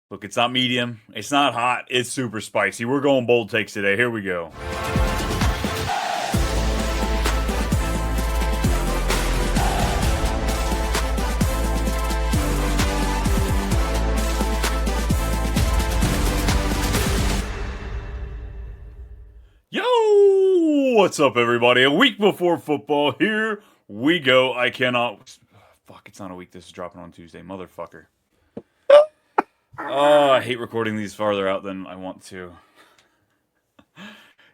Look, it's not medium. It's not hot. It's super spicy. We're going bold takes today. Here we go. Yo! What's up, everybody? A week before football. Here we go. I cannot. Fuck, it's not a week. This is dropping on Tuesday. Motherfucker. Oh, I hate recording these farther out than I want to.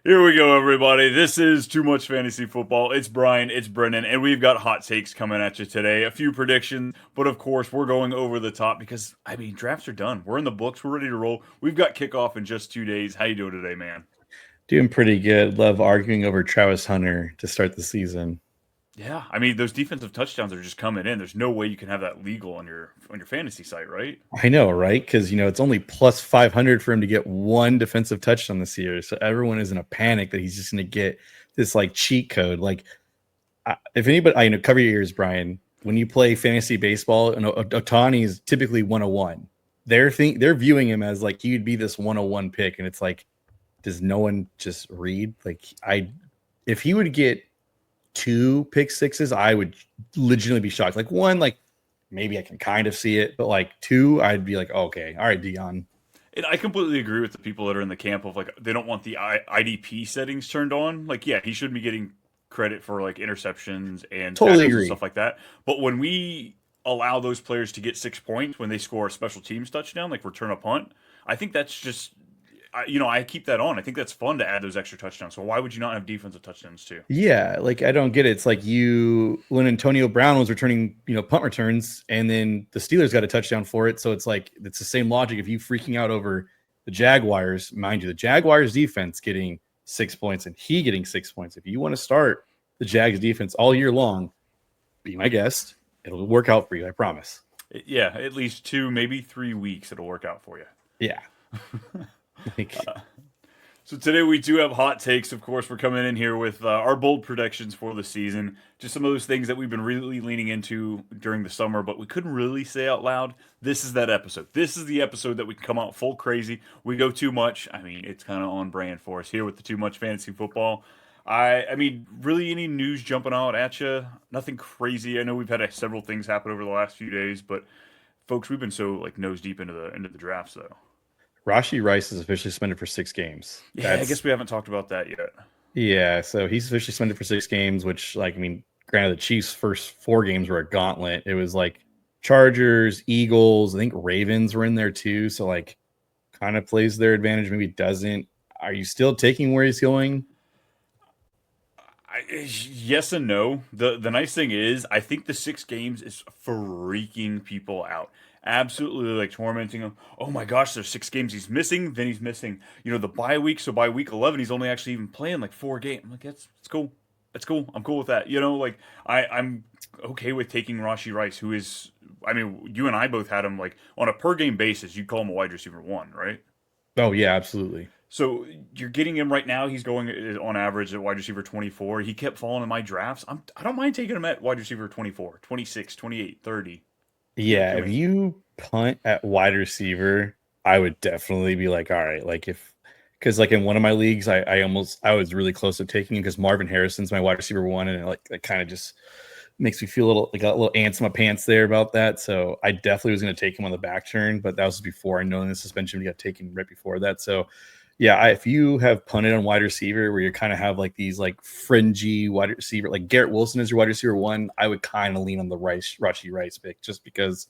Here we go, everybody. This is Too Much Fantasy Football. It's Brian, it's Brennan, and we've got hot takes coming at you today. A few predictions, but of course, we're going over the top because, drafts are done. We're in the books. We're ready to roll. We've got kickoff in just 2 days. How you doing today, man? Doing pretty good. Love arguing over Travis Hunter to start the season. Yeah, those defensive touchdowns are just coming in. There's no way you can have that legal on your fantasy site, right? I know, right? Because it's only plus 500 for him to get one defensive touchdown this year. So everyone is in a panic that he's just going to get this cheat code. If anybody, cover your ears, Brian. When you play fantasy baseball, Ohtani is typically 101. They're viewing him as he would be this 101 pick, and it's does no one just read? If he would get 2 pick sixes, I would legitimately be shocked. One, maybe I can kind of see it, but 2, I'd be okay, all right, Dion. And I completely agree with the people that are in the camp of they don't want the IDP settings turned on. Yeah, he shouldn't be getting credit for interceptions and totally tackles and stuff like that. But when we allow those players to get 6 points when they score a special teams touchdown, return a punt, I think that's just I keep that on. I think that's fun to add those extra touchdowns. So why would you not have defensive touchdowns too? Yeah, I don't get it. It's when Antonio Brown was returning, punt returns, and then the Steelers got a touchdown for it. So it's it's the same logic. If you freaking out over the Jaguars, mind you, the Jaguars defense getting 6 points and he getting 6 points. If you want to start the Jags defense all year long, be my guest. It'll work out for you. I promise. Yeah, at least 2, maybe 3 weeks. It'll work out for you. Yeah. So today we do have hot takes. Of course, we're coming in here with our bold predictions for the season. Just some of those things that we've been really leaning into during the summer, but we couldn't really say out loud. This is that episode. This is the episode that we can come out full crazy. We go too much. It's kind of on brand for us here with the Too Much Fantasy Football. Really any news jumping out at you? Nothing crazy. I know we've had several things happen over the last few days, but folks, we've been so nose deep into the drafts though. Rashee Rice is officially suspended for 6 games. Yeah, I guess we haven't talked about that yet. Yeah, so he's officially suspended for 6 games, which, granted, the Chiefs' first 4 games were a gauntlet. It was Chargers, Eagles, I think Ravens were in there too. So, kind of plays their advantage, maybe doesn't. Are you still taking where he's going? Yes and no. The nice thing is, I think the 6 games is freaking people out. Absolutely tormenting him. Oh my gosh, there's 6 games he's missing. Then he's missing, the bye week. So by week 11, he's only actually even playing 4 games. I'm it's cool. It's cool. I'm cool with that. I'm okay with taking Rashee Rice, who is, you and I both had him on a per game basis. You'd call him a wide receiver 1, right? Oh yeah, absolutely. So you're getting him right now. He's going on average at wide receiver 24. He kept falling in my drafts. I don't mind taking him at wide receiver 24, 26, 28, 30. Yeah, if you punt at wide receiver, I would definitely be all right, because in one of my leagues, I was really close to taking him because Marvin Harrison's my wide receiver 1, and it kind of just makes me feel a little ants in my pants there about that. So I definitely was going to take him on the back turn, but that was before I know the suspension. He got taken right before that. So yeah, if you have punted on wide receiver where you kind of have these fringy wide receiver, Garrett Wilson is your wide receiver 1, I would kind of lean on the Rashee Rice pick just because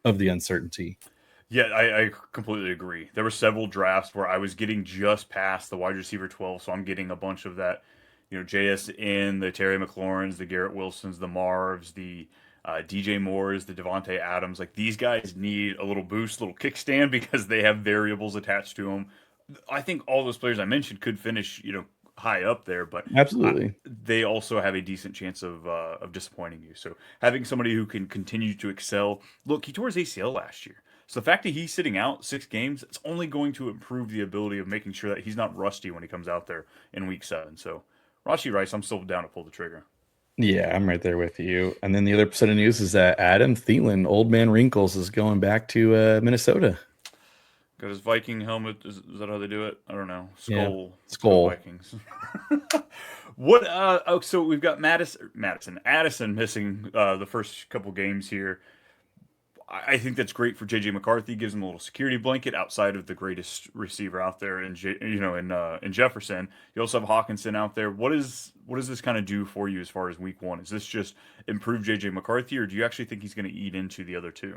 of the uncertainty. Yeah, I completely agree. There were several drafts where I was getting just past the wide receiver 12, so I'm getting a bunch of that, JSN, the Terry McLaurins, the Garrett Wilsons, the Marvs, the DJ Moores, the Devontae Adams. These guys need a little boost, a little kickstand because they have variables attached to them. I think all those players I mentioned could finish, high up there, but absolutely, they also have a decent chance of disappointing you. So having somebody who can continue to excel. Look, he tore his ACL last year, so the fact that he's sitting out 6 games, it's only going to improve the ability of making sure that he's not rusty when he comes out there in week 7. So Rashee Rice, I'm still down to pull the trigger. Yeah, I'm right there with you. And then the other set of news is that Adam Thielen, old man Wrinkles, is going back to Minnesota. Got his Viking helmet. Is that how they do it? I don't know. Yeah, Skull. Let's go Skull. Vikings. What? Oh, so we've got Addison missing the first couple games here. I think that's great for JJ McCarthy. Gives him a little security blanket outside of the greatest receiver out there, in Jefferson. You also have Hawkinson out there. What does this kind of do for you as far as week one? Is this just improve JJ McCarthy, or do you actually think he's going to eat into the other two?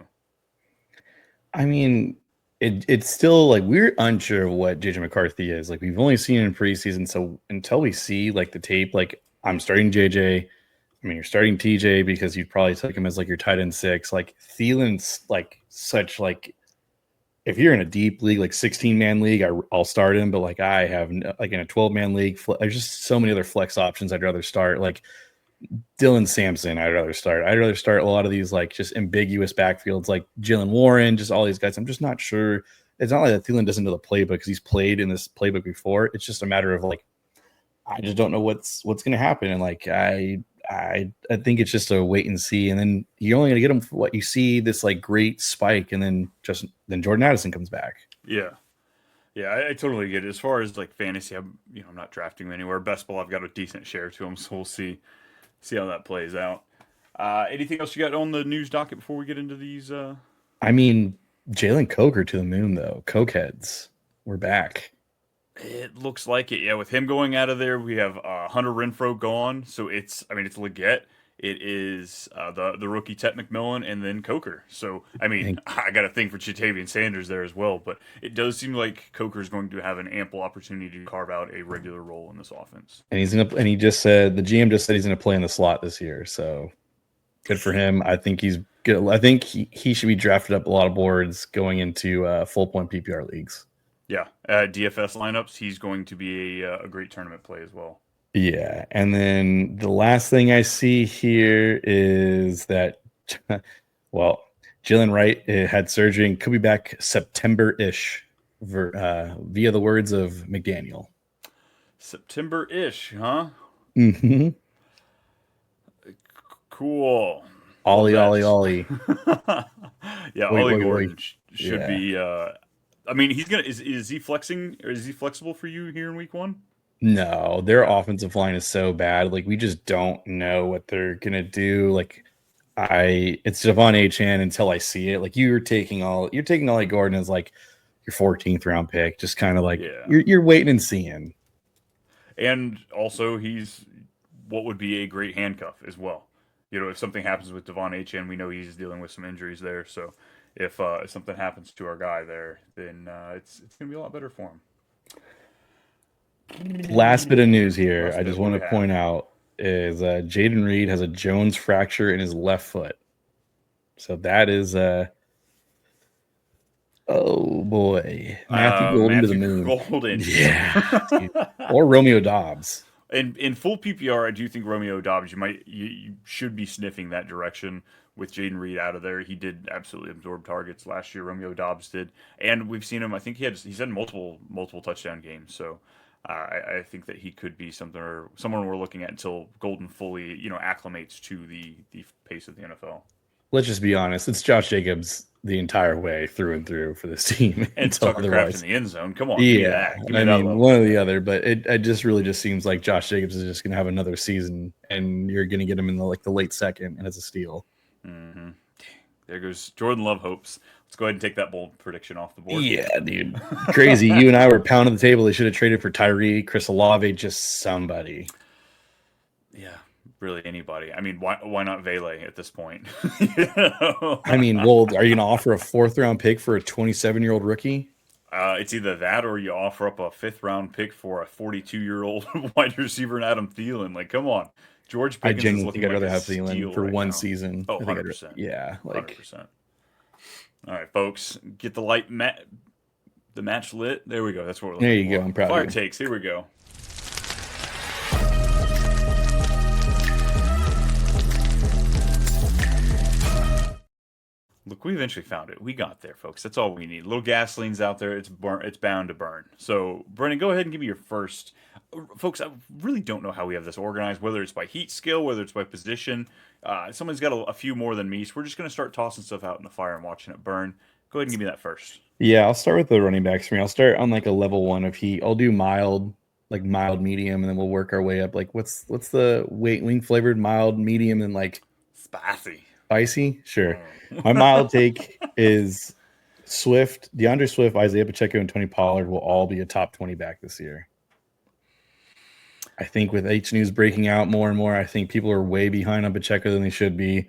I mean, it's still like we're unsure of what JJ McCarthy is. Like we've only seen it in preseason, so until we see like the tape, like I'm starting JJ. I mean, you're starting TJ because you'd probably take him as like your tight end 6. Like Thielen's like such like if you're in a deep league, like 16-man league, I'll start him. But like I have like in a 12-man league, there's just so many other flex options I'd rather start. Like Dylan Sampson, I'd rather start. I'd rather start a lot of these like just ambiguous backfields, like Jalen Warren, just all these guys. I'm just not sure. It's not like that Thielen doesn't know the playbook because he's played in this playbook before. It's just a matter of like I just don't know what's going to happen, and like I think it's just a wait and see, and then you're only going to get him for what you see this like great spike, and then Jordan Addison comes back. Yeah. Yeah, I totally get it. As far as like fantasy, I'm not drafting him anywhere. Best ball, I've got a decent share to him, so we'll see how that plays out. Anything else you got on the news docket before we get into these? I mean, Jalen Coker to the moon though. Cokeheads, we're back. It looks like it. Yeah, with him going out of there, we have Hunter Renfro gone. So it's legit. It is the rookie Tet McMillan and then Coker. So I got a thing for Chatavian Sanders there as well, but it does seem like Coker is going to have an ample opportunity to carve out a regular role in this offense. And he just said the GM just said he's gonna play in the slot this year. So good for him. I think he's good. I think he should be drafted up a lot of boards going into full point PPR leagues. Yeah, DFS lineups, he's going to be a great tournament play as well. Yeah, and then the last thing I see here is that, well, Jalen Wright had surgery and could be back September-ish via the words of McDaniel. September-ish, huh? Mm-hmm. Cool. Ollie. Yeah, Ollie Gordon should be. He's gonna. Is he flexing? Or is he flexible for you here in week one? No, their offensive line is so bad. Like we just don't know what they're gonna do. Like it's Devon Achane until I see it. Like you're taking Ollie Gordon as like your 14th round pick, just kind of like you're waiting and seeing. And also, he's what would be a great handcuff as well. If something happens with Devon Achane, we know he's dealing with some injuries there. So if something happens to our guy there, then it's going to be a lot better for him. Last bit of news here, I just want to point out is Jaden Reed has a Jones fracture in his left foot. So that is oh boy, Matthew Golden to the moon. Golden. Yeah, or Romeo Dobbs. In full PPR, I do think Romeo Dobbs. You should be sniffing that direction with Jaden Reed out of there. He did absolutely absorb targets last year. Romeo Dobbs did, and we've seen him. I think he's had multiple touchdown games. So I think that he could be someone we're looking at until Golden fully acclimates to the pace of the NFL. Let's just be honest. It's Josh Jacobs the entire way through and through for this team. And Tucker Kraft in the end zone. Come on. Yeah. One or the other, but it just really just seems like Josh Jacobs is just going to have another season and you're going to get him in the late second and it's a steal. Mm-hmm. There goes Jordan Love hopes. Let's go ahead and take that bold prediction off the board. Yeah, dude. Crazy. You and I were pounding the table. They should have traded for Tyree, Chris Olave, just somebody. Yeah. Really anybody. I mean, why not Vele at this point? I mean, well, are you going to offer a 4th round pick for a 27-year-old rookie? It's either that or you offer up a 5th round pick for a 42-year-old wide receiver in Adam Thielen. Like, come on. George Pickens I genuinely think I'd rather have Thielen for one now. season. Oh, 100%. Yeah. 100%. All right, folks. Get the match lit. There we go. That's what we're looking for. There you go. I'm proud Fire of you. takes. Here we go. Look, we eventually found it. We got there, folks. That's all we need. A little gasoline's out there. It's bound to burn. So, Brennan, go ahead and give me your first. Folks, I really don't know how we have this organized. Whether it's by heat skill, whether it's by position. Someone's got a few more than me, so we're just gonna start tossing stuff out in the fire and watching it burn. Go ahead and give me that first. Yeah, I'll start with the running backs for me. I'll start on like a level 1 of heat. I'll do mild, like mild, medium, and then we'll work our way up. Like what's the wing flavored, mild, medium, and like Spicy. spicy? Sure. Mm. My mild take is Swift, DeAndre Swift, Isaiah Pacheco, and Tony Pollard will all be a top 20 back this year. I think with H News breaking out more and more, I think people are way behind on Pacheco than they should be.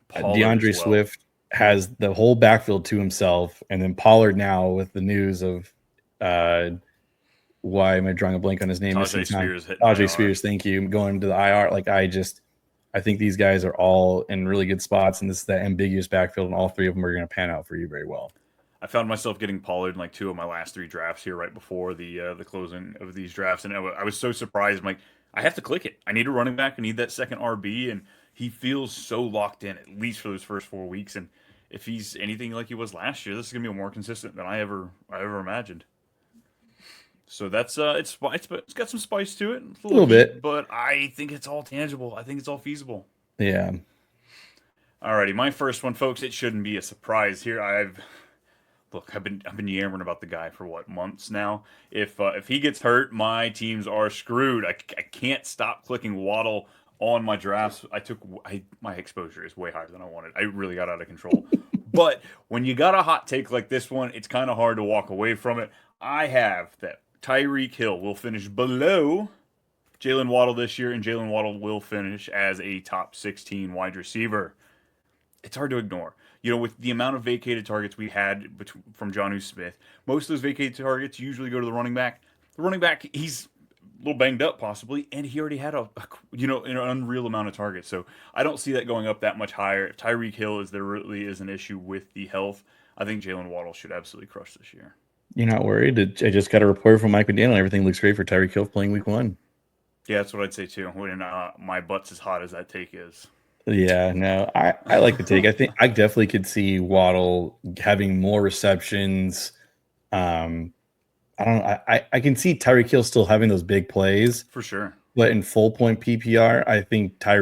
Pollard DeAndre as well. Swift has the whole backfield to himself, and then Pollard now with the news of why am I drawing a blank on his name? Tajay Spears hitting Tajay IR. Spears, thank you. Going to the IR. Like I think these guys are all in really good spots, and this is that ambiguous backfield, and all three of them are going to pan out for you very well. I found myself getting Pollard in like 2 of my last 3 drafts here right before the closing of these drafts, and I was so surprised. I'm like, I have to click it. I need a running back. I need that second RB, and he feels so locked in at least for those first 4 weeks. And if he's anything like he was last year, this is gonna be more consistent than I ever imagined. So that's it's got some spice to it, it's A little bit, heat, but I think it's all tangible. I think it's all feasible. yeah. Alrighty, my first one, folks. It shouldn't be a surprise here. I've been yammering about the guy for what, months now. If he gets hurt, my teams are screwed. I can't stop clicking Waddle on my drafts. My exposure is way higher than I wanted. I really got out of control. But when you got a hot take like this one, it's kind of hard to walk away from it. I have that Tyreek Hill will finish below Jalen Waddle this year, and Jalen Waddle will finish as a top 16 wide receiver. It's hard to ignore. You know, with the amount of vacated targets we had from Jonnu Smith, most of those vacated targets usually go to the running back. The running back, he's a little banged up possibly, and he already had an unreal amount of targets. So I don't see that going up that much higher. If Tyreek Hill there really is an issue with the health, I think Jalen Waddle should absolutely crush this year. You're not worried? I just got a report from Mike McDaniel. Everything looks great for Tyreek Hill playing week 1. Yeah, that's what I'd say too. When my butt's as hot as that take is. Yeah, no, I like the take. I think I definitely could see Waddle having more receptions. I don't know. I can see Tyreek Hill still having those big plays For sure. but in full point PPR, I think I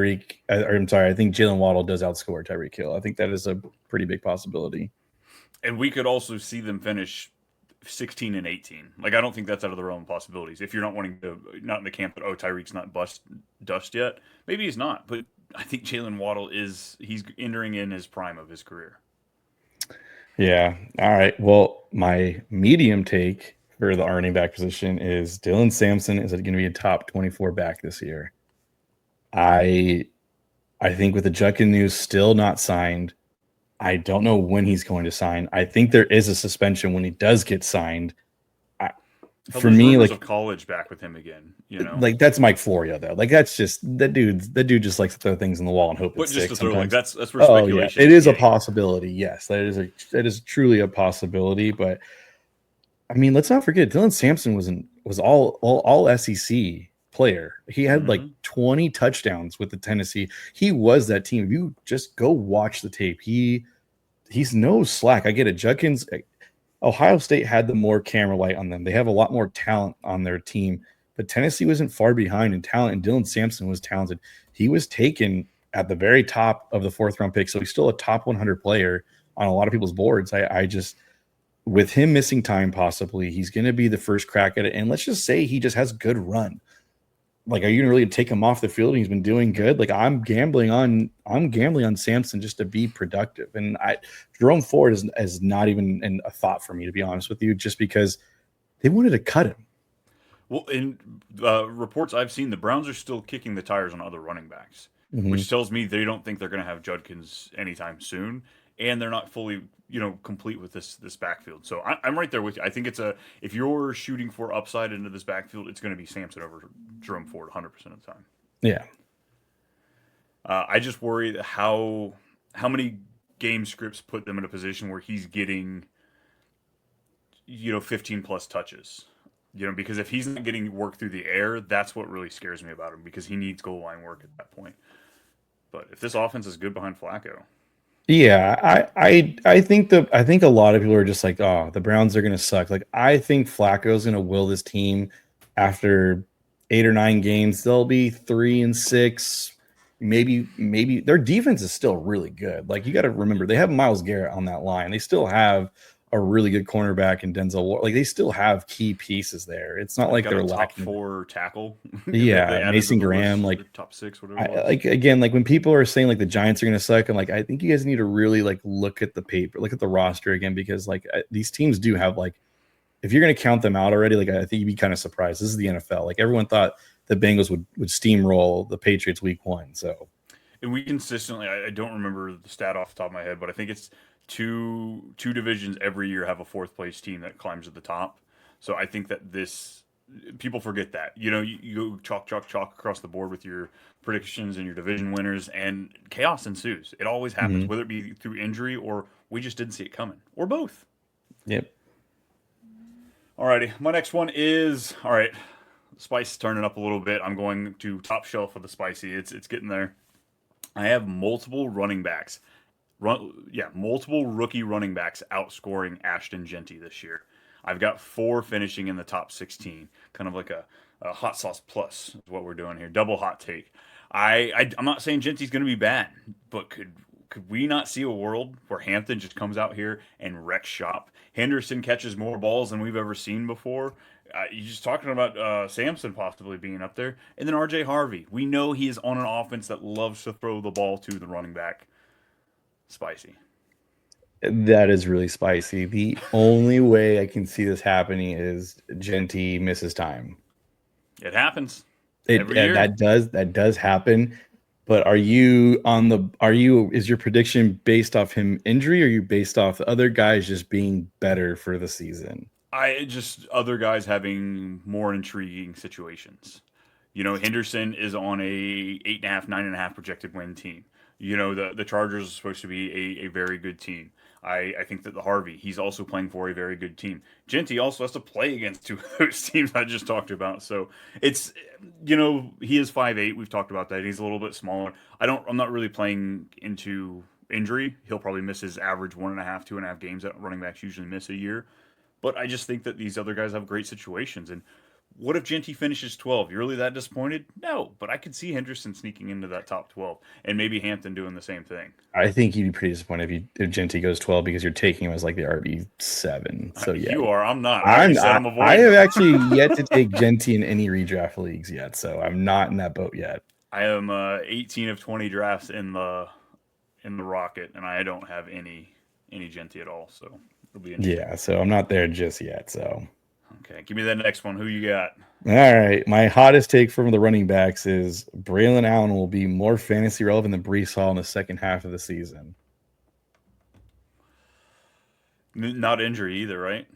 think Jalen Waddle does outscore Tyreek Hill. I think that is a pretty big possibility. And we could also see them finish 16 and 18. Like, I don't think that's out of the realm of possibilities. If you're not not in the camp that, Tyreek's not dust yet, maybe he's not. But I think Jalen Waddle he's entering in his prime of his career. Yeah. All right. Well, my medium take for the running back position is Dylan Sampson is going to be a top 24 back this year. I think with the Judkins news still not signed, I don't know when he's going to sign. I think there is a suspension when he does get signed. For me, like of college back with him again, like that's Mike Florio though. Like that's just that dude just likes to throw things in the wall and hope it sticks. Just to throw, like that's where speculation. Yeah. It is a possibility. Yes, that is truly a possibility. But I mean, let's not forget Dylan Sampson was all SEC player. He had like 20 touchdowns with the Tennessee. He was that team. If you just go watch the tape, he's no slack. I get it. Judkins, Ohio State had the more camera light on them. They have a lot more talent on their team, but Tennessee wasn't far behind in talent, and Dylan Sampson was talented. He was taken at the very top of the 4th round pick, so he's still a top 100 player on a lot of people's boards. I just, with him missing time, possibly he's going to be the first crack at it. And let's just say he just has good run. Like, are you going to really take him off the field? And he's been doing good. Like, I'm gambling on Sampson just to be productive. And Jerome Ford is not even a thought for me, to be honest with you, just because they wanted to cut him. Well, in reports I've seen, the Browns are still kicking the tires on other running backs, which tells me they don't think they're going to have Judkins anytime soon, and they're not fully, complete with this backfield. So I'm right there with you. I think if you're shooting for upside into this backfield, it's going to be Sampson over Jerome Ford 100% of the time. Yeah. I just worry how many game scripts put them in a position where he's getting, 15 plus touches. Because if he's not getting work through the air, that's what really scares me about him, because he needs goal line work at that point. But if this offense is good behind Flacco, Yeah, I think a lot of people are just like, oh, the Browns are gonna suck. Like I think Flacco's gonna will this team after 8 or 9 games. They'll be 3-6. Maybe their defense is still really good. Like you got to remember, they have Miles Garrett on that line. They still have a really good cornerback in Denzel Ward. Like they still have key pieces there. It's not They've like got a they're top lacking. four tackle that they Yeah, added to Mason the Graham, list, like or top six, whatever it I was. like again, like when people are saying like the Giants are going to suck, I'm like, I think you guys need to really like look at the paper, look at the roster again, because like these teams do have like, if you're going to count them out already, like I think you'd be kind of surprised. This is the NFL. Like everyone thought the Bengals would steamroll the Patriots week 1. So And we consistently, I don't remember the stat off the top of my head, but I think it's two divisions every year have a fourth place team that climbs to the top. So I think that this people forget that. You go chalk, chalk, chalk across the board with your predictions and your division winners, and chaos ensues. It always happens, mhm. whether it be through injury or we just didn't see it coming, or both. Yep. Alrighty, my next one is all right. Spice is turning up a little bit. I'm going to top shelf of the spicy. It's getting there. I have multiple running backs. Multiple rookie running backs outscoring Ashton Genty this year. I've got four finishing in the top 16, kind of like a hot sauce plus is what we're doing here. Double hot take. I'm not saying Genty's going to be bad, but could we not see a world where Hampton just comes out here and wrecks shop? Henderson catches more balls than we've ever seen before. You're just talking about Samson possibly being up there, and then R.J. Harvey. We know he is on an offense that loves to throw the ball to the running back. Spicy. That is really spicy. The only way I can see this happening is Genty misses time. It happens It every year. that does happen. But are you on the are you is your prediction based off him injury, or are you based off the other guys just being better for the season? I just other guys having more intriguing situations. Henderson is on a 8.5, 9.5 projected win team. The Chargers are supposed to be a very good team. I think that the Harvey, he's also playing for a very good team. Genty also has to play against two of those teams I just talked about. So it's he is 5'8". We've talked about that. He's a little bit smaller. I'm not really playing into injury. He'll probably miss his average 1.5, 2.5 games that running backs usually miss a year. But I just think that these other guys have great situations. And what if Genty finishes 12? You're really that disappointed? No, but I could see Henderson sneaking into that top 12 and maybe Hampton doing the same thing. I think you'd be pretty disappointed if Genty goes 12 because you're taking him as like the RB7. So yeah, You are. I'm not. I already said I'm I avoiding have him. actually yet to take Genty in any redraft leagues yet, so I'm not in that boat yet. I am 18 of 20 drafts in the Rocket, and I don't have any Genty at all. So it'll be interesting. Yeah, so I'm not there just yet. So Okay, give me that next one. Who you got? all right, my hottest take from the running backs is Braylon Allen will be more fantasy relevant than Brees Hall in the second half of the season. Not injury either, right?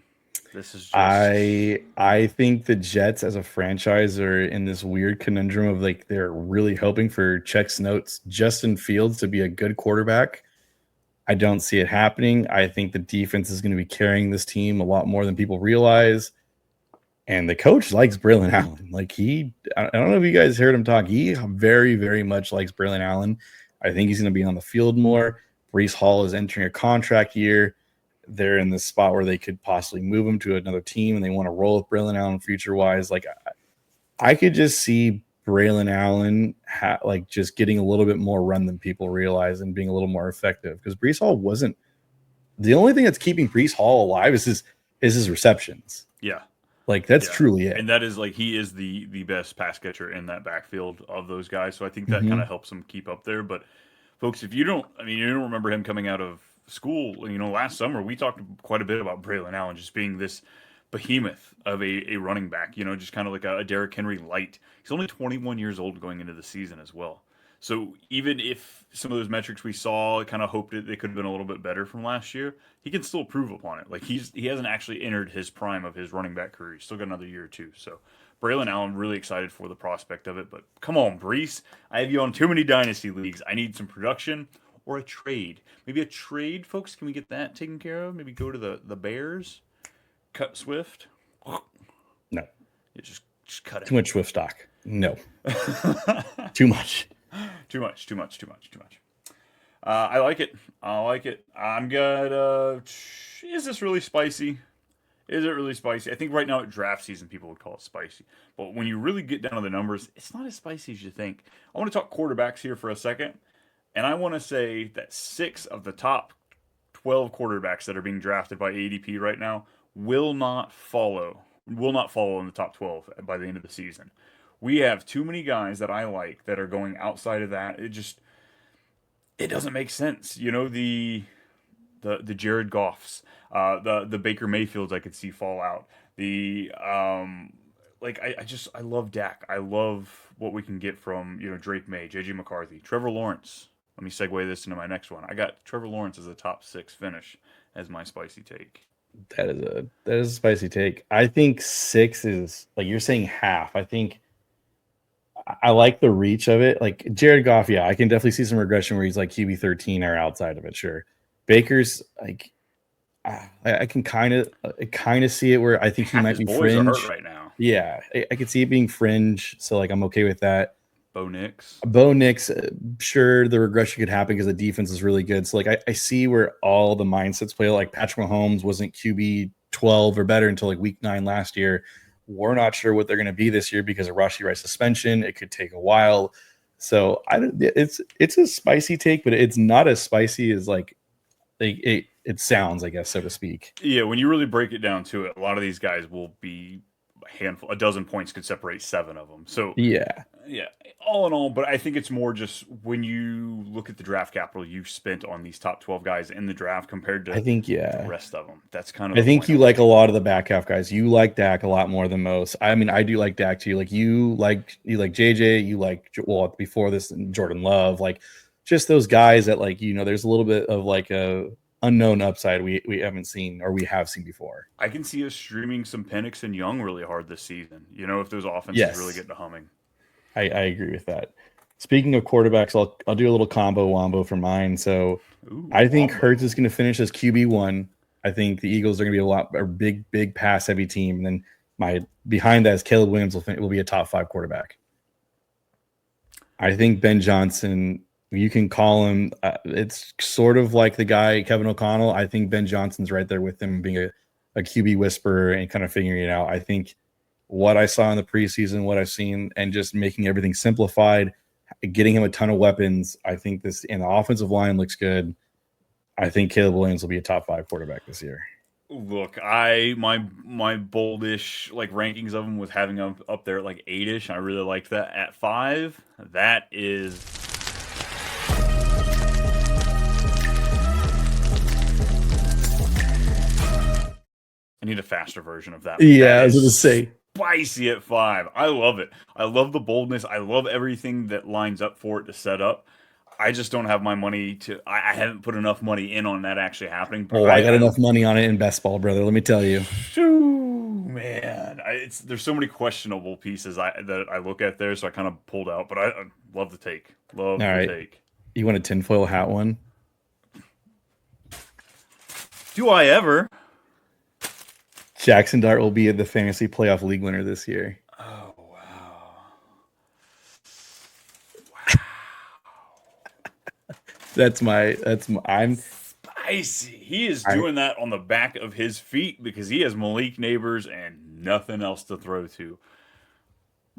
This is just I think the Jets as a franchise are in this weird conundrum of like they're really hoping for checks notes Justin Fields to be a good quarterback. I don't see it happening. I think the defense is going to be carrying this team a lot more than people realize. And the coach likes Braylon Allen. Like I don't know if you guys heard him talk. He very, very much likes Braylon Allen. I think he's going to be on the field more. Brees Hall is entering a contract year. They're in this spot where they could possibly move him to another team, and they want to roll with Braylon Allen future wise. Like I could just see Braylon Allen like just getting a little bit more run than people realize and being a little more effective because Brees Hall wasn't the only thing that's keeping Brees Hall alive is his receptions. yeah. Like that's Yeah, truly it. and that is like he is the best pass catcher in that backfield of those guys. So I think that kind Mm-hmm. of helps him keep up there. But folks, if you don't, I mean, you don't remember him coming out of school. Last summer we talked quite a bit about Braylon Allen just being this behemoth of a running back. Just kind of like a Derrick Henry light. He's only 21 years old going into the season as well. So even if some of those metrics we saw kind of hoped they could have been a little bit better from last year, he can still improve upon it. Like he hasn't actually entered his prime of his running back career. He's still got another year or two. So Braylon Allen really excited for the prospect of it. But come on, Brees, I have you on too many dynasty leagues. I need some production or a trade. Maybe a trade, folks. Can we get that taken care of? Maybe go to the Bears, cut Swift. No. Yeah, just cut Too him. much Swift stock. No. Too much. Too much. Too much. Too much. Too much. I like it. I like it. I'm good. Is this really spicy? Is it really spicy? I think right now at draft season, people would call it spicy. But when you really get down to the numbers, it's not as spicy as you think. I want to talk quarterbacks here for a second. And I want to say that 6 of the top 12 quarterbacks that are being drafted by ADP right now will not follow in the top 12 by the end of the season. We have too many guys that I like that are going outside of that. It doesn't make sense. The Jared Goffs, the Baker Mayfields I could see fall out. The like I love Dak. I love what we can get from Drake May, JJ McCarthy, Trevor Lawrence. Let me segue this into my next one. I got Trevor Lawrence as a top 6 finish as my spicy take. That is a spicy take. I think 6 is like you're saying half. I think I like the reach of it. Like Jared Goff, yeah, I can definitely see some regression where he's like QB 13 or outside of it. Sure, Baker's like I can kind of see it where I think he Half might his be boys are hurt fringe. right now. Yeah, I could see it being fringe. So like I'm okay with that. Bo Nix. Bo Nix, sure, the regression could happen because the defense is really good. So like I see where all the mindsets play. Like Patrick Mahomes wasn't QB 12 or better until like week 9 last year. We're not sure what they're going to be this year because of Rashi Rice suspension. It could take a while. So it's a spicy take, but it's not as spicy as like it sounds, I guess, so to speak. Yeah, when you really break it down to it, a lot of these guys will be a dozen points could separate 7 of them. So Yeah, yeah, all in all, but I think it's more just when you look at the draft capital you spent on these top 12 guys in the draft compared I to think the yeah. rest of them. That's kind of I the think point you I'm like a making. lot of the back half guys. You like Dak a lot more than most. I mean, I do like Dak too. Like you like JJ. You like well before this Jordan Love. Like just those guys that like there's a little bit of like a unknown upside we haven't seen or we have seen before. I can see us streaming some Penix and Young really hard this season. If those offenses really Yes, get to humming. I agree with that. Speaking of quarterbacks, I'll do a little combo wombo for mine. So Ooh, I think Hurts is Wombo. going to finish as QB1. I think the Eagles are going to be a big pass heavy team. And then my behind that is Caleb Williams will be a top 5 quarterback. I think Ben Johnson, you can call him. It's sort of like the guy Kevin O'Connell. I think Ben Johnson's right there with him, being a QB whisperer and kind of figuring it out. I think what I saw in the preseason, what I've seen, and just making everything simplified, getting him a ton of weapons. I think this and the offensive line looks good. I think Caleb Williams will be a top 5 quarterback this year. Look, my boldish like rankings of him was having him up there at like 8ish. I really liked that at 5. That is I need a faster version of that. Yeah, That I was is going to say. spicy at 5. I love it. I love the boldness. I love everything that lines up for it to set up. I just don't have my money to. I haven't put enough money in on that actually happening. But Oh, I got enough money on it in best ball, brother. Let me tell you. shoo, man, there's so many questionable pieces that I look at there, so I kind of pulled out. But I love the take. Love All the right. take. You want a tinfoil hat one? Do I ever? Jackson Dart will be the fantasy playoff league winner this year. Oh wow. I'm Spicy. He is I doing that on the back of his feet because he has Malik Neighbors and nothing else to throw to.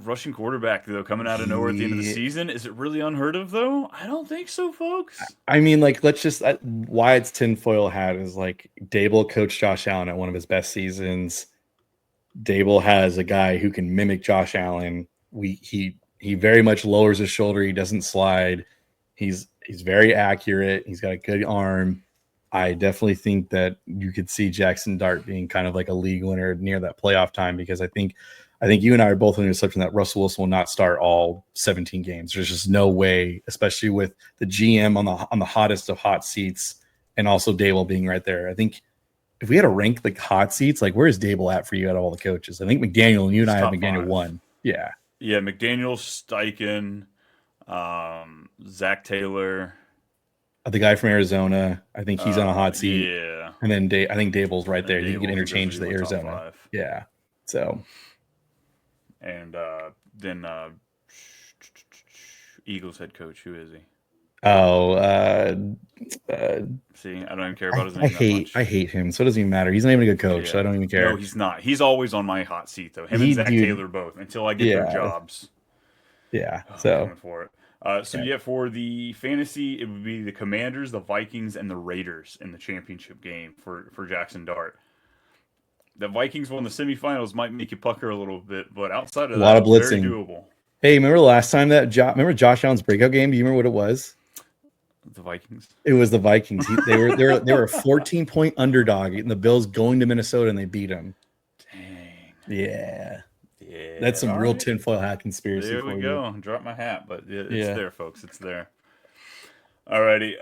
Rushing quarterback though, coming out of nowhere at the end of the he, season, is it really unheard of though? I don't think so, folks. I mean, like, let's just why it's tinfoil hat is like Dable coached Josh Allen at one of his best seasons. Dable has a guy who can mimic Josh Allen. He very much lowers his shoulder. He doesn't slide. He's very accurate. He's got a good arm. I definitely think that you could see Jackson Dart being kind of like a league winner near that playoff time because I think you and I are both under the assumption that Russell Wilson will not start all 17 games. There's just no way, especially with the GM on the hottest of hot seats and also Dable being right there. I think if we had to rank like hot seats, like where's Dable at for you out of all the coaches? I think McDaniel and you and He's I have top McDaniel 5. 1. Yeah. Yeah, McDaniel, Steichen, Zach Taylor. The guy from Arizona, I think he's on a hot seat. Yeah, And then I think Dable's right there. and You can Daboll's interchange definitely the my top Arizona. 5. Yeah. So And then Eagles head coach, who is he? oh See, I don't even care about his I name that I much. hate him, so it doesn't even matter. He's not even a good coach, so I Yeah. don't even No, care. he's not. He's always on my hot seat though. Him and He, Zach dude, Taylor both until I get their yeah, jobs. yeah. Oh, I'm So coming for it. So yeah, yeah, for the fantasy, it would be the Commanders, the Vikings, and the Raiders in the championship game for Jackson Dart. The Vikings won the semifinals might make you pucker a little bit, but outside a of lot that, of very blitzing. doable. Hey, remember the last time that remember Josh Allen's breakout game? Do you remember what it was? The Vikings. It was the Vikings. They were a 14-point underdog, and the Bills going to Minnesota and they beat them. Dang. Yeah, that's Yeah. some All real right. tinfoil hat conspiracy There we for you. go. Drop my hat, but it's Yeah. there, folks. It's there. Alrighty.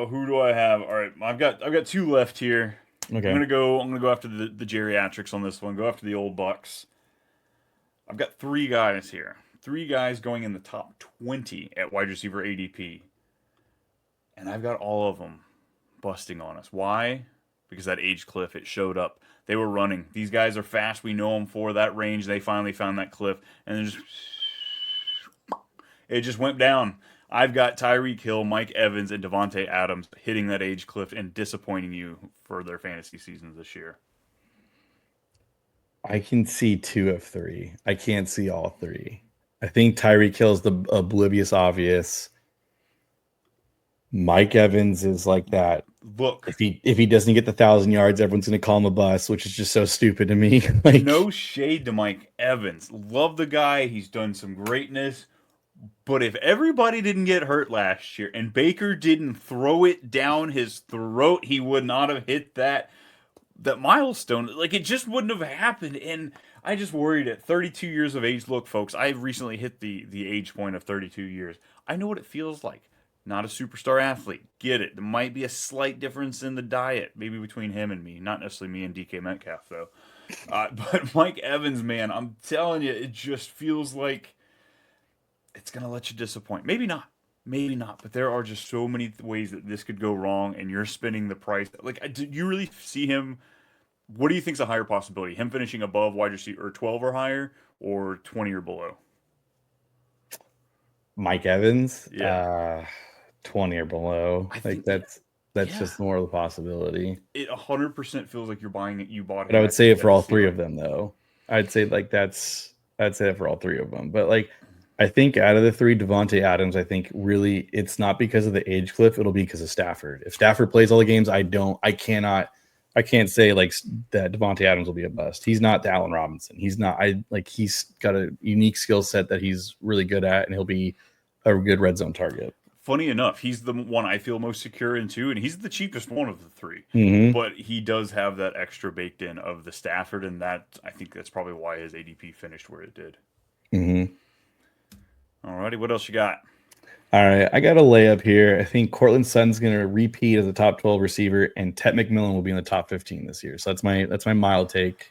Who do I have? All right. I've got two left here. Okay. I'm gonna go after the geriatrics on this one. Go after the old Bucks. I've got three guys here. Three guys going in the top 20 at wide receiver ADP. And I've got all of them busting on us. Why? Because that age cliff, it showed up. They were running. These guys are fast. We know them for that range. They finally found that cliff. And it just went down. I've got Tyreek Hill, Mike Evans, and Devontae Adams hitting that age cliff and disappointing you for their fantasy seasons this year. I can see two of three. I can't see all three. I think Tyreek Hill's the oblivious obvious. Mike Evans is like that. Look, If he doesn't get the 1,000 yards, everyone's gonna call him a bust, which is just so stupid to me. Like, no shade to Mike Evans. Love the guy. He's done some greatness. But if everybody didn't get hurt last year and Baker didn't throw it down his throat, he would not have hit that milestone. Like it just wouldn't have happened. And I just worried at 32 years of age. Look, folks, I recently hit the age point of 32 years. I know what it feels like. Not a superstar athlete. Get it. There might be a slight difference in the diet, maybe between him and me. Not necessarily me and DK Metcalf, though. But Mike Evans, man, I'm telling you, it just feels like it's going to let you disappoint. Maybe not. Maybe not. But there are just so many ways that this could go wrong, and you're spending the price. Like, do you really see him? What do you think's a higher possibility? Him finishing above wide receiver or 12 or higher, or 20 or below? Mike Evans, Yeah, 20 or below. I Like think. that's Yeah, just more of a possibility. it 100% feels like you're buying it. You bought But I him would at say it for at the all three of ceiling. them, though. I'd say like I'd say it for all three of them. But like, I think out of the three, Devontae Adams, I think really it's not because of the age cliff. It'll be because of Stafford. If Stafford plays all the games, I can't say like that Devontae Adams will be a bust. He's not the Allen Robinson. He's not. He's got a unique skill set that he's really good at, and he'll be a good red zone target. Funny enough, he's the one I feel most secure in too, and he's the cheapest one of the three. Mm-hmm. But he does have that extra baked in of the Stafford, and that I think that's probably why his ADP finished where it did. Mm-hmm. Alrighty, what else you got? All right, I got a layup here. I think Cortland Sutton's going to repeat as a top 12 receiver, and Ted McMillan will be in the top 15 this year. So that's my mild take.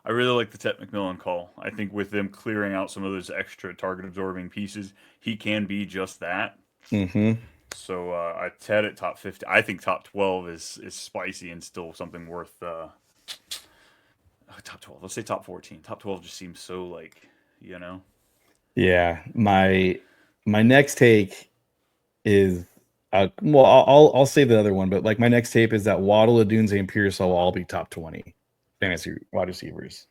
I really like the Tet McMillan call. I think with them clearing out some of those extra target absorbing pieces, he can be just that. Mm-hmm. So I Ted at top 50. I think top 12 is spicy and still something worth top 12. Let's say top 14. Top 12 just seems so like, you know. Yeah, my next take is well, I'll say the other one, but like my next tape is that Waddle, Adunze, and Pearsall will all be top 20 fantasy wide receivers.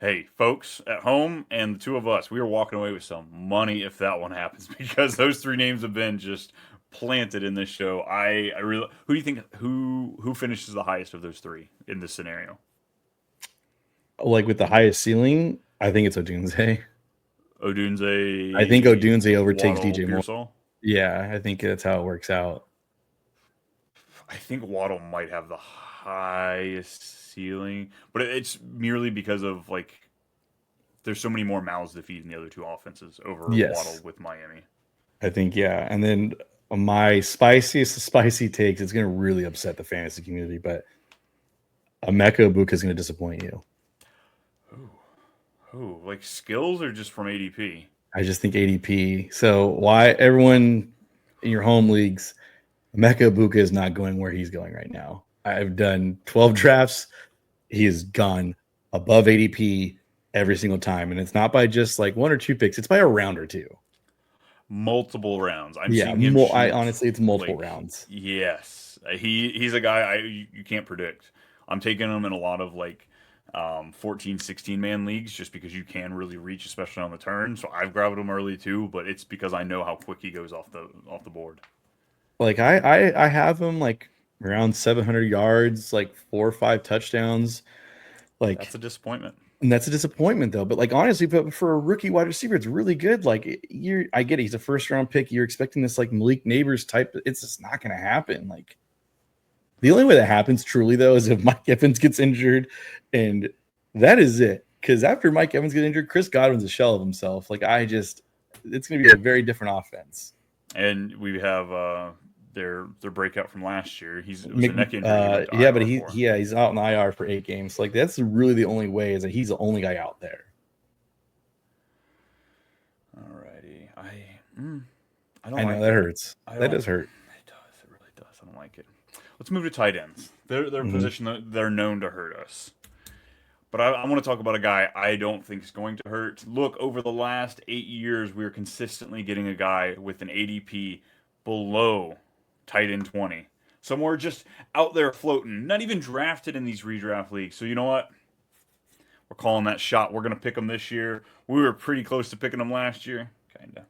Hey, folks at home and the two of us, we are walking away with some money if that one happens because those three names have been just planted in this show. I really who do you think who finishes the highest of those three in this scenario? Like with the highest ceiling, I think it's Odunze. I think Odunze, Odunze overtakes Waddle, DJ Moore. Pearsall. Yeah, I think that's how it works out. I think Waddle might have the highest ceiling, but it's merely because of like there's so many more mouths to feed in the other two offenses over Waddle Yes, with Miami. I think yeah. And then my spiciest of spicy takes is going to really upset the fantasy community, but Emeka Ibuka is going to disappoint you. Ooh, like skills or just from ADP? I just think ADP. So why everyone in your home leagues, Emeka Ibuka is not going where he's going right now. I've done 12 drafts. He has gone above ADP every single time. And it's not by just like one or two picks, it's by a round or two. Multiple rounds. I'm Yeah, seeing him I shoot honestly it's multiple like rounds. yes. He's a guy you can't predict. I'm taking him in a lot of like 14, 16 man leagues just because you can really reach, especially on the turn. So I've grabbed him early too, but it's because I know how quick he goes off the board. Like I have him like around 700 yards, like 4 or 5 touchdowns. That's Like, a disappointment. and that's a disappointment though. But like honestly, but for a rookie wide receiver, it's really good. Like I get it. He's a first round pick. You're expecting this like Malik Neighbors type. It's just not going to happen. Like the only way that happens truly though is if Mike Evans gets injured, and that is it. Because after Mike Evans gets injured, Chris Godwin's a shell of himself. Like it's going to be a very different offense. And we have their breakout from last year. It was a neck injury. Yeah, but he's out in IR for 8 games. Like that's really the only way is that he's the only guy out there. Alrighty, I know that hurts. That does hurt. It does. It really does. I don't like it. Let's move to tight ends. They're a position that they're known to hurt us. But I want to talk about a guy I don't think is going to hurt. Look, over the last 8 years, we're consistently getting a guy with an ADP below tight end 20. Somewhere just out there floating, not even drafted in these redraft leagues. So you know what? We're calling that shot. We're going to pick him this year. We were pretty close to picking him last year. Kind of.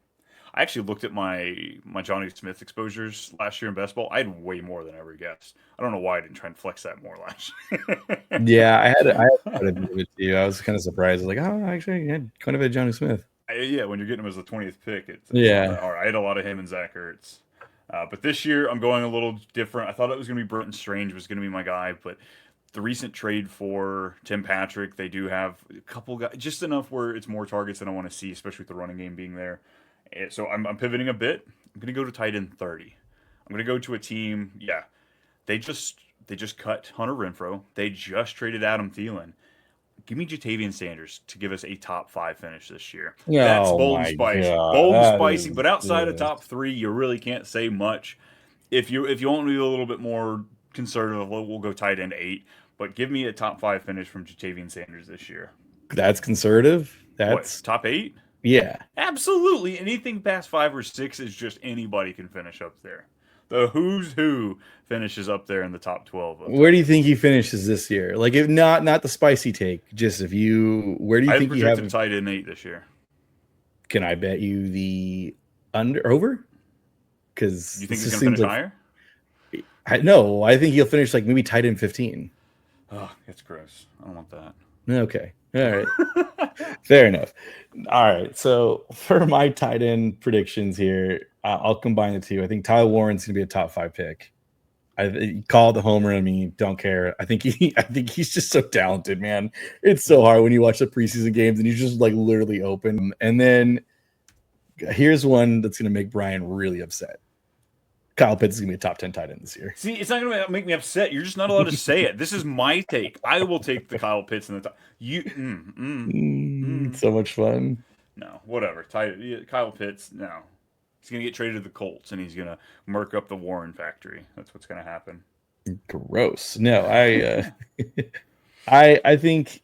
I actually looked at my Johnny Smith exposures last year in best ball. I had way more than I ever guessed. I don't know why I didn't try and flex that more last year. Yeah, I had to admit it to you. I was kind of surprised. I was like, oh, actually, I had quite a bit of Johnny Smith. Yeah, when you're getting him as the 20th pick, it's yeah. All right, I had a lot of him and Zach Ertz. But this year, I'm going a little different. I thought it was going to be Burton Strange was going to be my guy, but the recent trade for Tim Patrick, they do have a couple guys, just enough where it's more targets than I want to see, especially with the running game being there. So I'm pivoting a bit. I'm going to go to tight end 30. I'm going to go to a team. Yeah, they just cut Hunter Renfrow. They just traded Adam Thielen. Give me Jatavian Sanders to give us a top 5 finish this year. That's bold and spicy. Bold and spicy, but outside of top 3, you really can't say much. If you want to be a little bit more conservative, we'll go tight end 8. But give me a top 5 finish from Jatavian Sanders this year. That's conservative. That's what, top 8? Yeah, absolutely. Anything past 5 or 6 is just anybody can finish up there. The who's who finishes up there in the top 12. Where do you think he finishes this year? Like, if not the spicy take, just if you, where do you think you have tight end 8 this year? Can I bet you the over? Because you think he's going to finish higher? No, I think he'll finish like maybe tight end 15. Oh, that's gross. I don't want that. Okay. All right. Fair enough. All right. So for my tight end predictions here, I'll combine the two. I think Tyler Warren's going to be a top 5 pick. I call the homer. I mean, don't care. I think he's just so talented, man. It's so hard when you watch the preseason games and he's just like literally open. And then here's one that's going to make Brian really upset. Kyle Pitts is going to be a top 10 tight end this year. See, it's not going to make me upset. You're just not allowed to say it. This is my take. I will take the Kyle Pitts in the top. So much fun. No, whatever. Kyle Pitts, no. He's going to get traded to the Colts, and he's going to murk up the Warren factory. That's what's going to happen. Gross. No, I think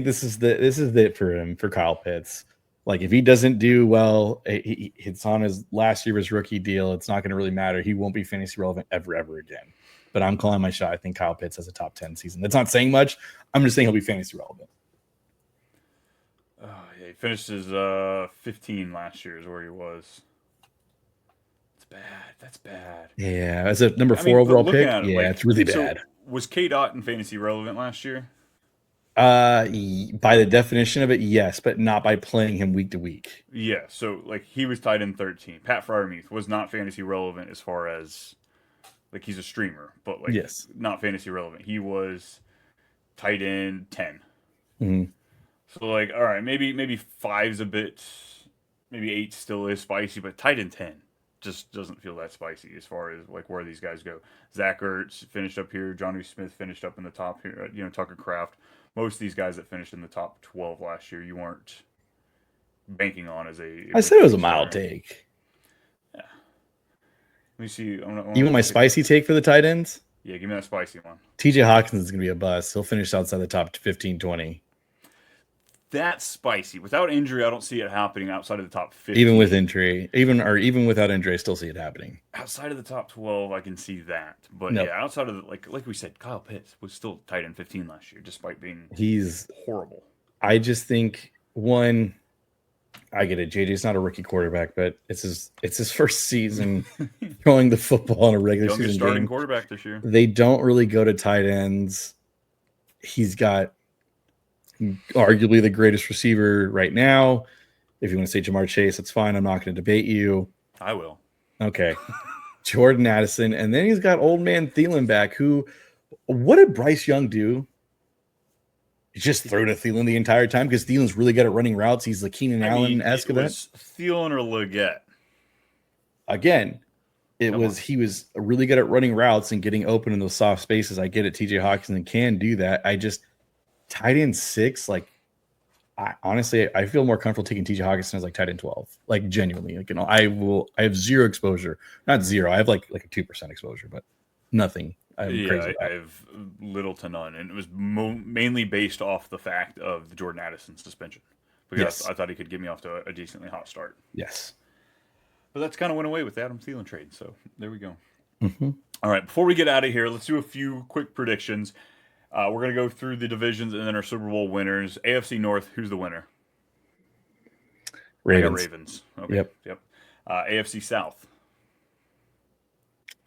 this is it for him, for Kyle Pitts. Like, if he doesn't do well, it's on his last year of his rookie deal. It's not going to really matter. He won't be fantasy relevant ever again. But I'm calling my shot. I think Kyle Pitts has a top 10 season. That's not saying much. I'm just saying he'll be fantasy relevant. Oh, yeah, he finished his 15 last year is where he was. It's bad. That's bad. Yeah, as a number 4 overall pick, it's really bad. So was K-Dot in fantasy relevant last year? By the definition of it, yes, but not by playing him week to week. Yeah, so like he was tight end 13. Pat Freiermuth was not fantasy relevant as far as like he's a streamer, but like not fantasy relevant. He was tight end 10. Mm-hmm. So like, all right, maybe 5's a bit, maybe 8 still is spicy, but tight end 10 just doesn't feel that spicy as far as like where these guys go. Zach Ertz finished up here. Johnny Smith finished up in the top here. Tucker Kraft. Most of these guys that finished in the top 12 last year, you weren't banking on as a. I said it was a mild take. Yeah. Let me see. You want my spicy take for the tight ends? Yeah, give me that spicy one. TJ Hawkins is going to be a bust. He'll finish outside the top 15, 20. That's spicy. Without injury, I don't see it happening outside of the top Even with 15. injury, even without injury, I still see it happening. Outside of the top 12, I can see that. But Nope. yeah, outside of like we said, Kyle Pitts was still tight end 15 last year, despite being He's. horrible. I just think one. I get it. JJ's not a rookie quarterback, but it's his first season throwing the football in a regular Youngest season starting game. quarterback this year. They don't really go to tight ends. He's got arguably the greatest receiver right now. If you want to say Jamar Chase, that's fine. I'm not going to debate you. I will. Okay. Jordan Addison. And then he's got old man Thielen back, who, what did Bryce Young do? Just throw to Thielen the entire time because Thielen's really good at running routes. He's the Keenan Allen-esque it of that. was Thielen or Leggett. Again, he was really good at running routes and getting open in those soft spaces. I get it. TJ Hawkinson can do that. I just tight end 6, like honestly, I feel more comfortable taking TJ Hawkinson as like tight end 12. Like genuinely, like I have zero exposure. Not zero. I have like a 2% exposure, but nothing. I have little to none, and it was mainly based off the fact of the Jordan Addison suspension, because Yes. I thought he could get me off to a decently hot start. Yes. But that's kind of went away with the Adam Thielen trade, so there we go. Mm-hmm. All right, before we get out of here, let's do a few quick predictions. We're going to go through the divisions and then our Super Bowl winners. AFC North, who's the winner? Ravens. I got Ravens. Okay. Yep. AFC South.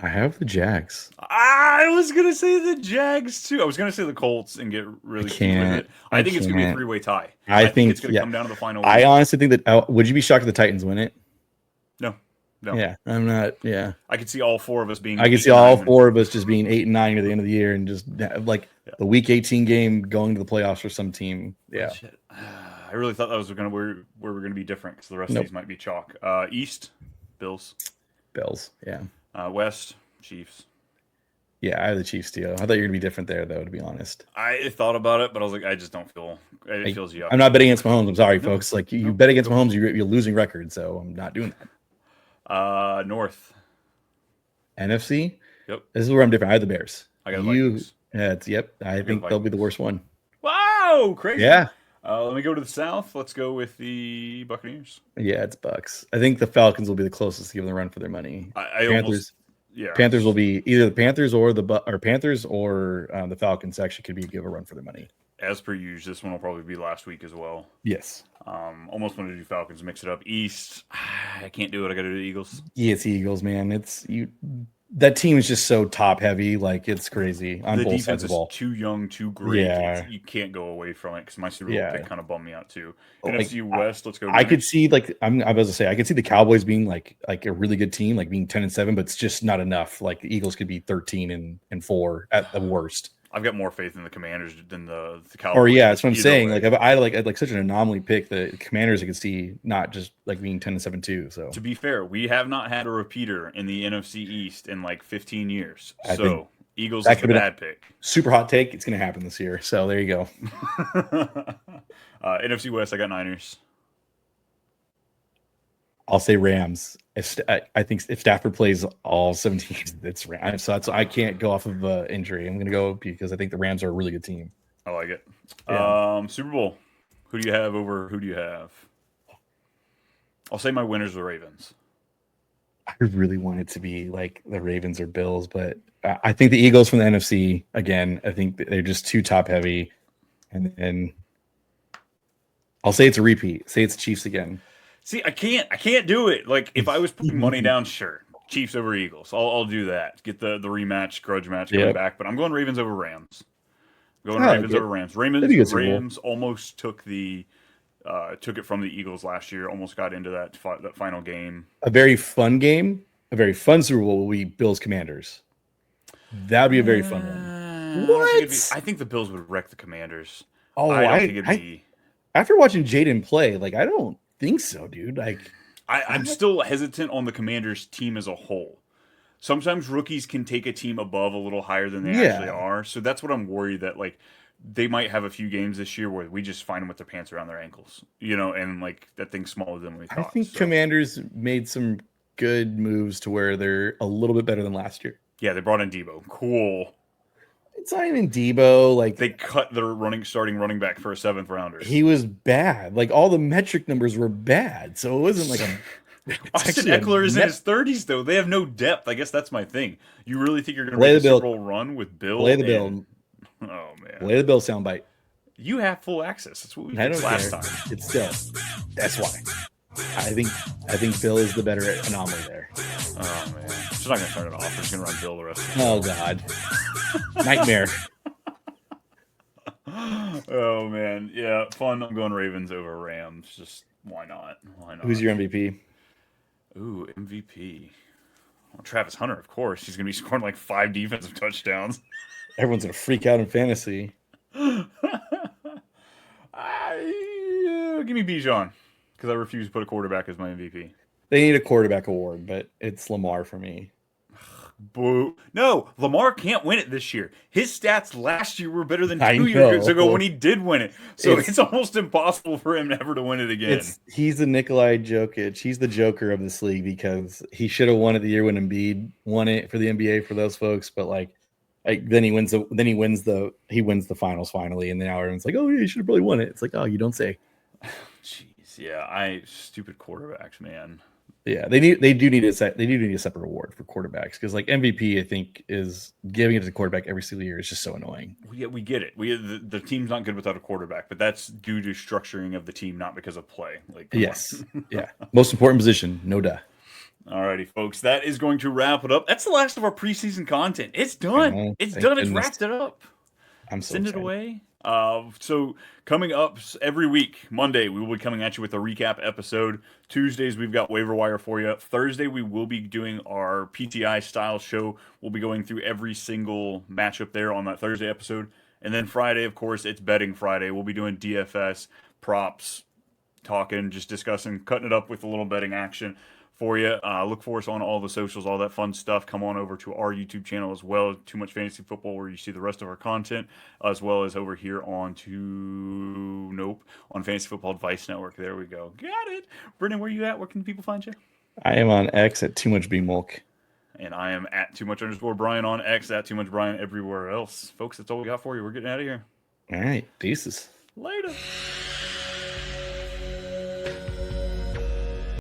I have the Jags. I was going to say the Jags, too. I was going to say the Colts and get really cute with it. I think it's going to be a three-way tie. I think it's going to come down to the final. I honestly think that, would you be shocked if the Titans win it? No. Yeah, I'm not. Yeah. I could see all four of us being. I could see all four of us just being 8-9 at the end of the year and just like the Week 18 game going to the playoffs for some team. Yeah. I really thought that was going to where we're going to be different because the rest of these might be chalk. East, Bills. Yeah. West, Chiefs. Yeah, I have the Chiefs too. I thought you were going to be different there, though, to be honest. I thought about it, but I was like, I just don't feel it. Feels yuck. I'm not betting against Mahomes. I'm sorry, folks. Like you bet against Mahomes, you're losing record, so I'm not doing that. North. NFC? Yep. This is where I'm different. I have the Bears. I got the Vikings. I think they'll be the worst one. Wow, crazy. Yeah. Let me go to the South. Let's go with the Buccaneers. Yeah, it's Bucks. I think the Falcons will be the closest to giving the run for their money. Panthers. Panthers will be either the Panthers or the Falcons actually could give a run for their money. As per usual, this one will probably be last week as well. Yes. Almost want to do Falcons, mix it up. East, I can't do it. I got to do the Eagles. Yeah, it's Eagles, man. It's you. That team is just so top heavy, like it's crazy on both sides of the ball. Too young, too great. Yeah. You can't go away from it because my Super Bowl pick kind of bummed me out too. NFC West, let's go. I could see I'm about to say I could see the Cowboys being like a really good team, like being 10-7, but it's just not enough. Like the Eagles could be 13-4 at the worst. I've got more faith in the Commanders than the Cowboys. Or yeah, that's what I'm saying. Way. Like I like such an anomaly pick. The Commanders I could see not just like being 10-7 too. So to be fair, we have not had a repeater in the NFC East in like 15 years. So Eagles is the bad pick. Super hot take. It's going to happen this year. So there you go. NFC West, I got Niners. I'll say Rams. I think if Stafford plays all 17 games, it's Rams. So I can't go off of injury. I'm going to go because I think the Rams are a really good team. I like it. Yeah. Super Bowl. Who do you have over who do you have? I'll say my winners are the Ravens. I really want it to be like the Ravens or Bills, but I think the Eagles from the NFC, again, I think they're just too top heavy. And then I'll say it's a repeat. Say it's Chiefs again. See, I can't do it. Like if I was putting money down, sure, Chiefs over Eagles. I'll do that. Get the rematch, grudge match coming back. But I'm going Ravens over Rams. Ravens over Rams. Rams almost took it from the Eagles last year. Almost got into that final game. A very fun game. A very fun Super Bowl will be Bills Commanders. That would be a very fun one. What? I think the Bills would wreck the Commanders. Oh, I don't think it'd be. After watching Jaden play, like I don't think so, dude. Like I'm still hesitant on the Commanders team as a whole. Sometimes rookies can take a team above a little higher than they actually are. So that's what I'm worried that like they might have a few games this year where we just find them with their pants around their ankles, and like that thing's smaller than we thought. I think Commanders made some good moves to where they're a little bit better than last year. Yeah, they brought in Debo. Cool. It's not even Debo. They Like cut their starting running back for a 7th rounder. he was bad. Like all the metric numbers were bad. So it wasn't like a. It's Austin actually a Eckler is in net his 30s, though. They have no depth. I guess that's my thing. You really think you're going to play make the a Super bill. Bowl run with Play Bill the and. bill. Oh, man. Play the bill soundbite. You have full access. That's what we I fixed don't last care. time. It's still. That's why. I think Bill is the better anomaly there. Oh, man. She's not going to turn it off. We're just going to run Bill the rest of the Oh God. Nightmare. Oh, man. Yeah, fun. I'm going Ravens over Rams. Just why not? Why not? Who's your MVP? Ooh, MVP. Well, Travis Hunter, of course. He's going to be scoring like 5 defensive touchdowns. Everyone's gonna freak out in fantasy. Give me Bijan because I refuse to put a quarterback as my MVP. They need a quarterback award, but it's Lamar for me. Boo. No, Lamar can't win it this year. His stats last year were better than I 2 years know. ago when he did win it. So It's- it's almost impossible for him ever to win it again. He's the Nikolai Jokic. He's the Joker of this league because he should have won it the year when Embiid won it for the NBA for those folks. But then he wins the finals finally, and now everyone's like, oh yeah, you should have probably won it. It's like, oh, you don't say. Jeez, yeah, stupid quarterbacks, man. Yeah, they do need a separate award for quarterbacks because like MVP, I think is giving it to the quarterback every single year is just so annoying. We get it. The team's not good without a quarterback, but that's due to structuring of the team, not because of play. Like, come Yes, yeah, most important position, no duh. Alrighty, folks, that is going to wrap it up. That's the last of our preseason content. It's done. It's Thank done. It's goodness. wrapped it up. I'm so Send excited. it away. So coming up every week, Monday, we will be coming at you with a recap episode. Tuesdays, we've got waiver wire for you. Thursday, we will be doing our PTI style show. We'll be going through every single matchup there on that Thursday episode. And then Friday, of course, it's betting Friday. We'll be doing DFS, props, talking, just discussing, cutting it up with a little betting action for you. Look for us on all the socials, all that fun stuff. Come on over to our YouTube channel as well, Too Much Fantasy Football, where you see the rest of our content, as well as over here on Fantasy Football Advice Network. There we go. Got it. Brennan, where you at? Where can people find you? I am on X at Too Much BMulk. And I am at @too_Brian on X, at Too Much Brian everywhere else. Folks, that's all we got for you. We're getting out of here. All right, deuces. Later.